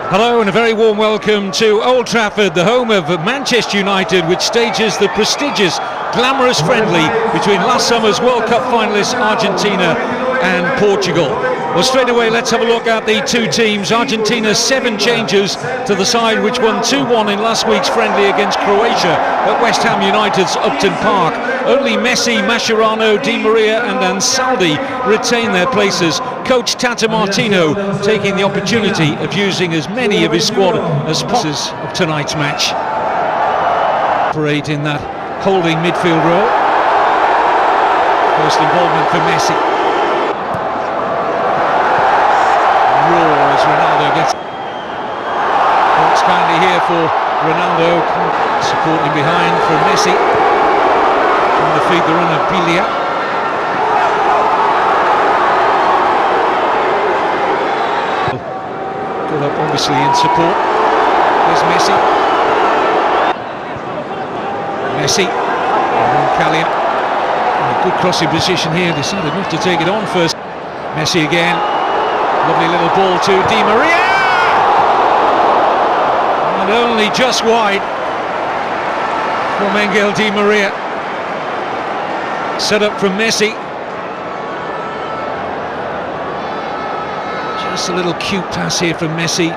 Hello and a very warm welcome to Old Trafford, the home of Manchester United, which stages the prestigious, glamorous friendly between last summer's World Cup finalists Argentina and Portugal. Well, straight away let's have a look at the two teams. Argentina's 7 changes to the side which won 2-1 in last week's friendly against Croatia at West Ham United's Upton Park. Only Messi, Mascherano, Di María and Ansaldi retain their places. Coach Tata Martino taking the opportunity of using as many of his squad as possible of tonight's match. Operate in that holding midfield role. First involvement for Messi. Roar as Ronaldo gets. Works kindly here for Ronaldo, supporting behind for Messi. Trying to feed the run of Biglia. Up obviously in support. There's Messi. Roncaglia. A good crossing position here. Decided not to take it on first. Messi again. Lovely little ball to Di María. And only just wide from Ángel Di María. Set up from Messi. Just a little cute pass here from Messi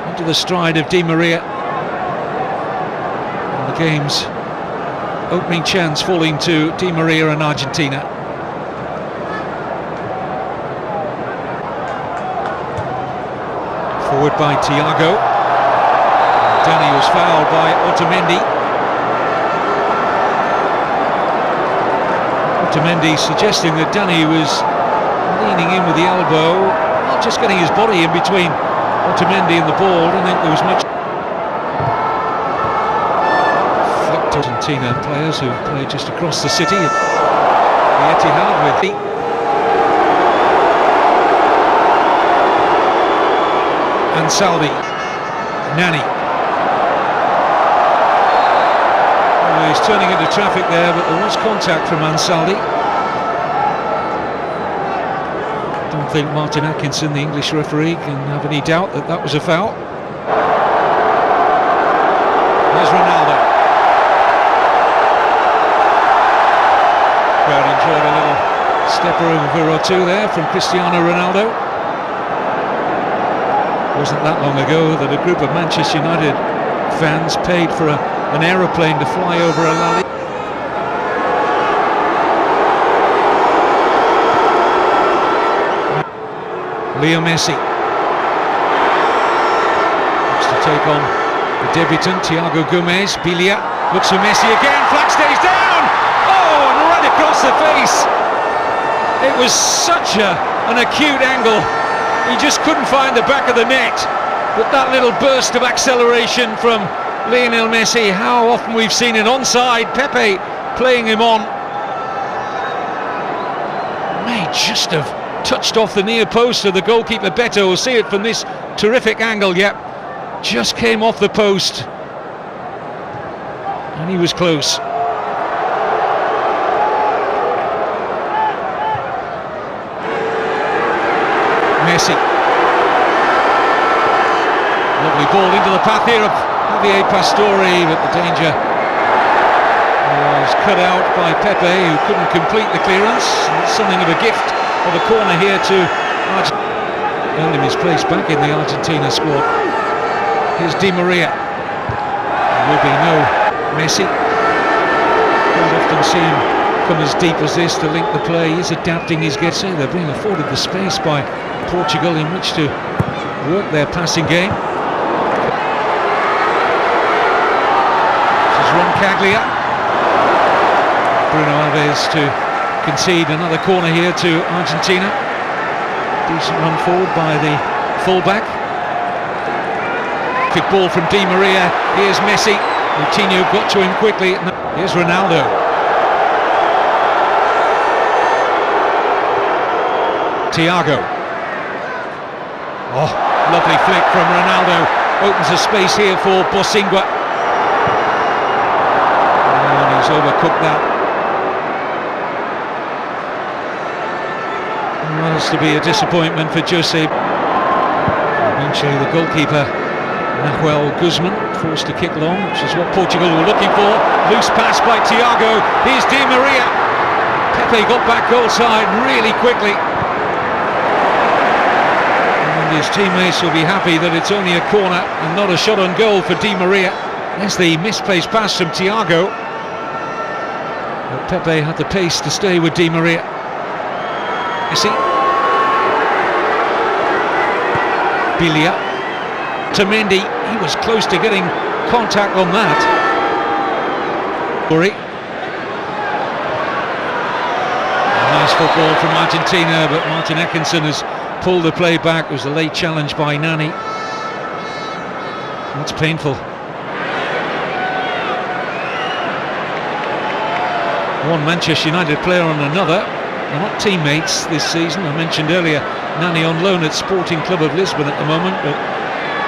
into the stride of Di María. And the game's opening chance falling to Di María and Argentina. Forward by Tiago. Nani was fouled by Otamendi. Otamendi suggesting that Nani was leaning in with the elbow. Just getting his body in between Otamendi and the ball. I don't think there was much. Argentina players who play just across the city at the Etihad with Ansaldi, Nani. Well, he's turning into traffic there, but there was contact from Ansaldi. I don't think Martin Atkinson, the English referee, can have any doubt that that was a foul. There's Ronaldo. Crowd enjoyed a little stepper over or two there from Cristiano Ronaldo. Wasn't that long ago that a group of Manchester United fans paid for an aeroplane to fly over a La Liga. Lionel Messi looks to take on the debutant Tiago Gomes. Biglia looks for Messi again. Flag stays down. Oh, and right across the face. It was such an acute angle. He just couldn't find the back of the net. But that little burst of acceleration from Lionel Messi. How often we've seen an onside. Pepe playing him on. May just have touched off the near post of the goalkeeper Beto. We'll see it from this terrific angle. Yep, just came off the post and he was close. Messi, lovely ball into the path here of Javier Pastore, but the danger was cut out by Pepe, who couldn't complete the clearance. It's something of a gift of a corner here to Argentina. Earning his place back in the Argentina squad. Here's Di María. There will be no Messi. Don't often see him come as deep as this to link the play. He's adapting his get. They're being afforded the space by Portugal in which to work their passing game. This is Roncaglia. Bruno Alves to concede another corner here to Argentina. Decent run forward by the fullback. Kick ball from Di María. Here's Messi. Moutinho got to him quickly. Here's Ronaldo. Tiago. Oh, lovely flick from Ronaldo. Opens a space here for Bosingwa. And he's overcooked that. Well, it's to be a disappointment for Jose. Eventually the goalkeeper, Nahuel Guzman, forced to kick long, which is what Portugal were looking for. Loose pass by Tiago. Here's Di María. Pepe got back goal side really quickly. And his teammates will be happy that it's only a corner and not a shot on goal for Di María. There's the misplaced pass from Tiago. But Pepe had the pace to stay with Di María. Messi. Biglia. Otamendi, he was close to getting contact on that. Nice football from Argentina, but Martin Atkinson has pulled the play back. It was a late challenge by Nani. That's painful. One Manchester United player on another. They're not teammates this season. I mentioned earlier Nani on loan at Sporting Club of Lisbon at the moment, but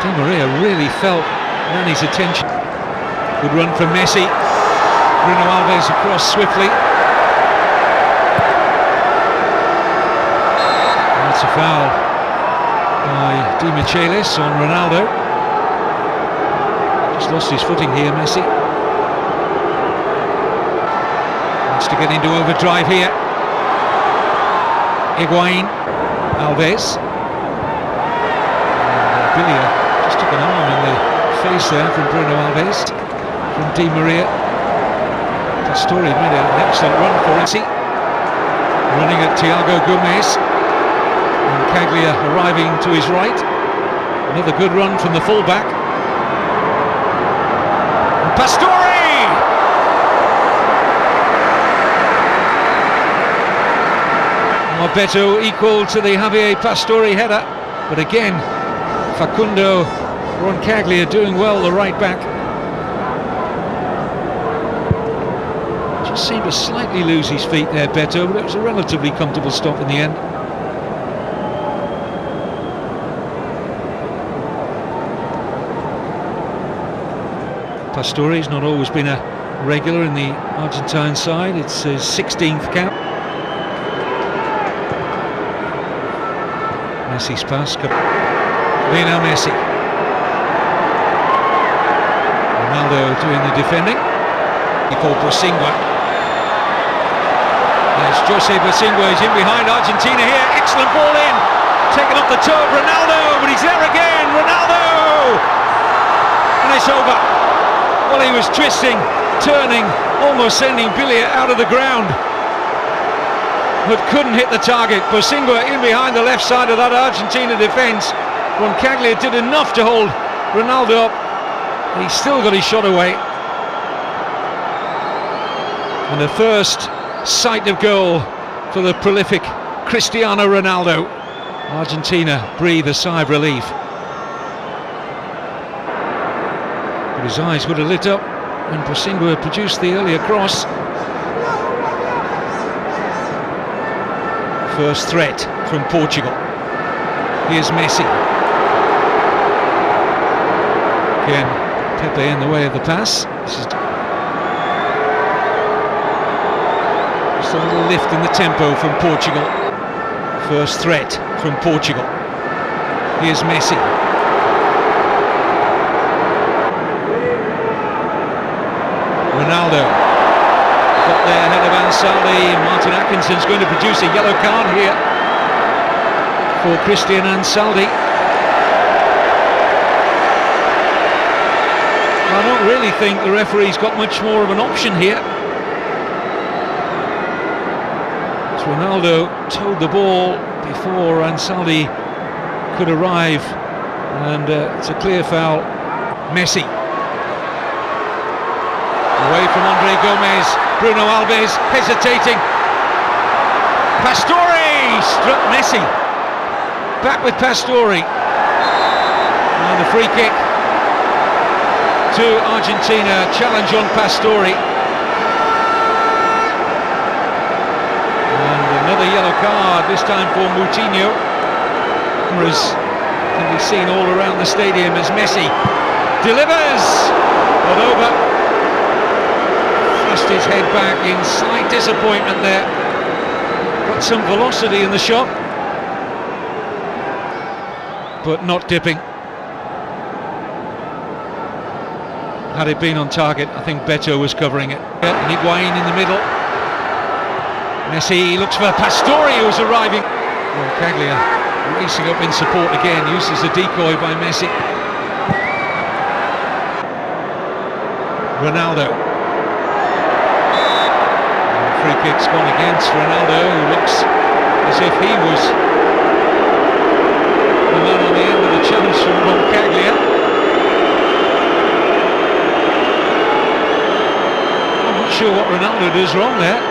Di María really felt Nani's attention. Good run from Messi. Bruno Alves across swiftly. That's a foul by Demichelis on Ronaldo. Just lost his footing here, Messi. Wants to get into overdrive here. Higuaín. Alves. Biglia just took an arm in the face there from Bruno Alves. From Di María. Pastore made an excellent run for Messi. Running at Tiago Gomes. Roncaglia arriving to his right. Another good run from the fullback. And Pastore! Beto equal to the Javier Pastore header, but again Facundo Roncaglia doing well, the right back. Just seemed to slightly lose his feet there, Beto, but it was a relatively comfortable stop in the end. Pastore's not always been a regular in the Argentine side. It's his 16th cap. Messi's pass. Lionel Messi. Ronaldo doing the defending. Before Bosingwa. There's José Bosingwa, he's in behind Argentina here. Excellent ball in. Taken off the toe of Ronaldo, but he's there again. Ronaldo! And it's over. Well, he was twisting, turning, almost sending Biglia out of the ground, but couldn't hit the target. Bosingwa in behind the left side of that Argentina defence. Roncaglia did enough to hold Ronaldo up. He still got his shot away. And the first sight of goal for the prolific Cristiano Ronaldo. Argentina breathe a sigh of relief. But his eyes would have lit up when Bosingwa produced the earlier cross. First threat from Portugal. Here's Messi. Again, Pepe in the way of the pass. This is just a little lift in the tempo from Portugal. First threat from Portugal. Here's Messi. Ronaldo. Got there ahead of Ansaldi. Martin Atkinson's going to produce a yellow card here for Cristian Ansaldi. I don't really think the referee's got much more of an option here. As Ronaldo towed the ball before Ansaldi could arrive, and it's a clear foul. Messi. Away from André Gomes. Bruno Alves hesitating. Pastore struck Messi. Back with Pastore. And the free kick to Argentina. Challenge on Pastore. And another yellow card, this time for Moutinho. Cameras can be seen all around the stadium as Messi delivers. But over. Thrust his head back in slight disappointment there. Got some velocity in the shot. but not dipping. Had it been on target, I think Beto was covering it. And Higuaín in the middle. Messi looks for Pastore, who's arriving. Roncaglia racing up in support again, uses a decoy by Messi. Ronaldo. Free kick's gone against Ronaldo, who looks as if he was the man on the end of the challenge from Roncaglia. I'm not sure what Ronaldo does wrong there.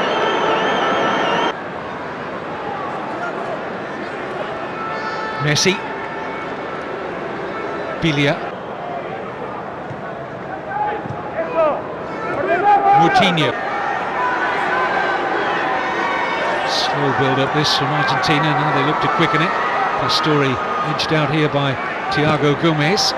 Messi. Biglia. Moutinho. Slow build-up this from Argentina, now they look to quicken it. Pastore edged out here by Tiago Gomes.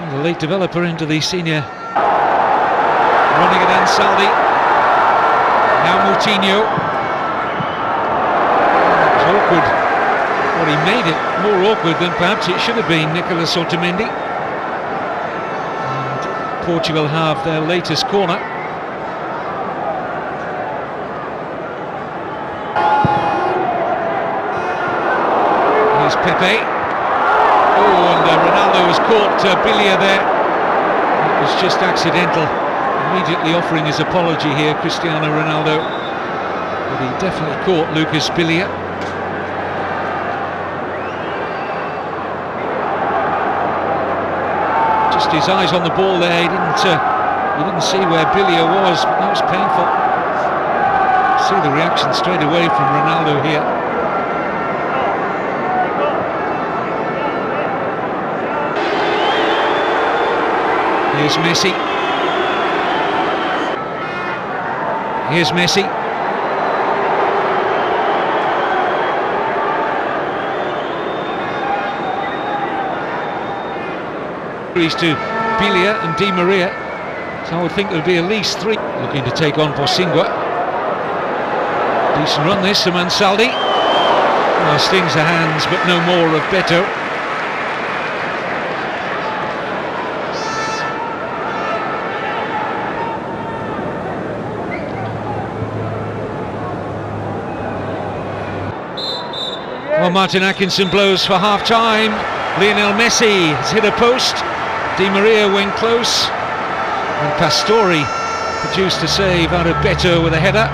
And the late developer into the senior. Running at Ansaldi. Now Moutinho. It was awkward. Well, he made it more awkward than perhaps it should have been, Nicolás Otamendi. And Portugal have their latest corner. Here's Pepe. Oh, and Ronaldo was caught, Biglia there. It was just accidental. Immediately offering his apology here, Cristiano Ronaldo. But he definitely caught Lucas Biglia. Just his eyes on the ball there, he didn't see where Biglia was, but that was painful. See the reaction straight away from Ronaldo here. Here's Messi. Here's Messi. To Biglia and Di María, so I would think there'll be at least three looking to take on Bosingwa. Decent run this from Ansaldi. Well, stings the hands, but no more of Beto. Well, Martin Atkinson blows for half-time. Lionel Messi has hit a post. Di María went close, and Pastore produced a save out of Beto with a header.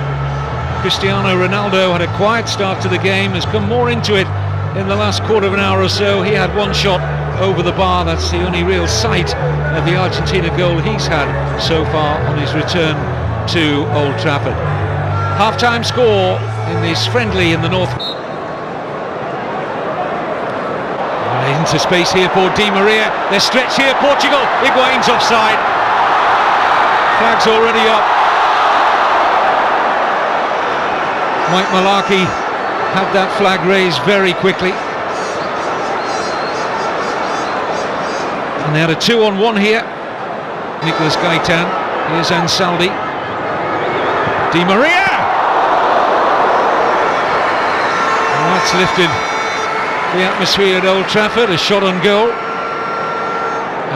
Cristiano Ronaldo had a quiet start to the game, has come more into it in the last quarter of an hour or so. He had one shot over the bar, that's the only real sight of the Argentina goal he's had so far on his return to Old Trafford. Half-time score in this friendly in the north. Into space here for Di María. They're stretched here, Portugal. Higuaín's offside. Flag's already up. Mike Malarkey had that flag raised very quickly. And they had a 2-on-1 here. Nicolás Gaitan. Here's Ansaldi. Di María! And that's lifted the atmosphere at Old Trafford, a shot on goal.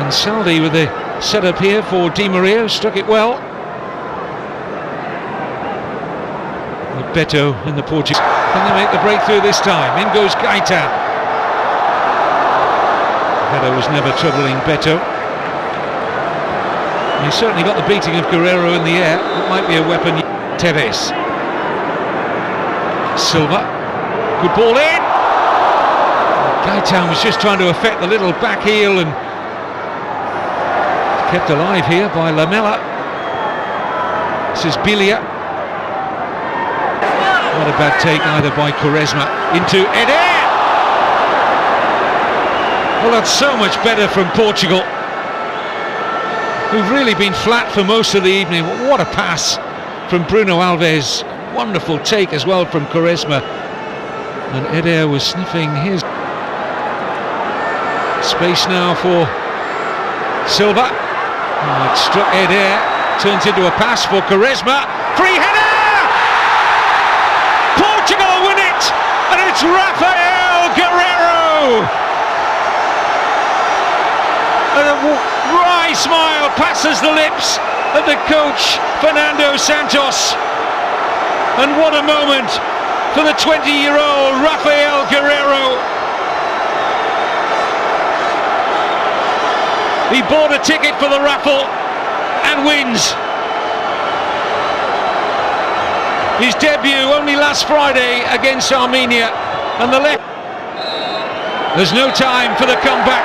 Ansaldi with the setup here for Di María, struck it well. With Beto in the Portuguese. Can they make the breakthrough this time? In goes Gaitan. Beto was never troubling Beto. He certainly got the beating of Guerrero in the air. It might be a weapon. Tevez. Silva. Good ball in. Gaitan was just trying to affect the little back heel and kept alive here by Lamela. This is Biglia. Not a bad take either by Quaresma. Into Eder. Well, that's so much better from Portugal, who've really been flat for most of the evening. What a pass from Bruno Alves. Wonderful take as well from Quaresma. And Eder was sniffing his. Space now for Silva. Oh, it struck Eder, turns into a pass for Quaresma. Free header! Portugal win it! And It's Rafael Guerreiro! And a wry smile passes the lips of the coach, Fernando Santos. And what a moment for the 20-year-old Rafael Guerreiro. He bought a ticket for the raffle and wins. His debut only last Friday against Armenia, and the left. There's no time for the comeback.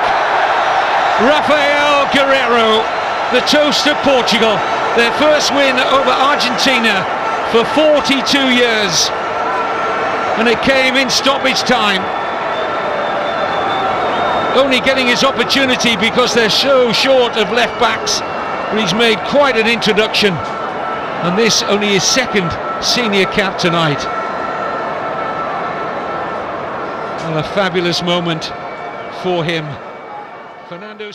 Rafael Guerreiro, the toast of Portugal, their first win over Argentina for 42 years, and it came in stoppage time. Only getting his opportunity because they're so short of left backs, but he's made quite an introduction, and this only his second senior cap tonight. Well, a fabulous moment for him. Fernando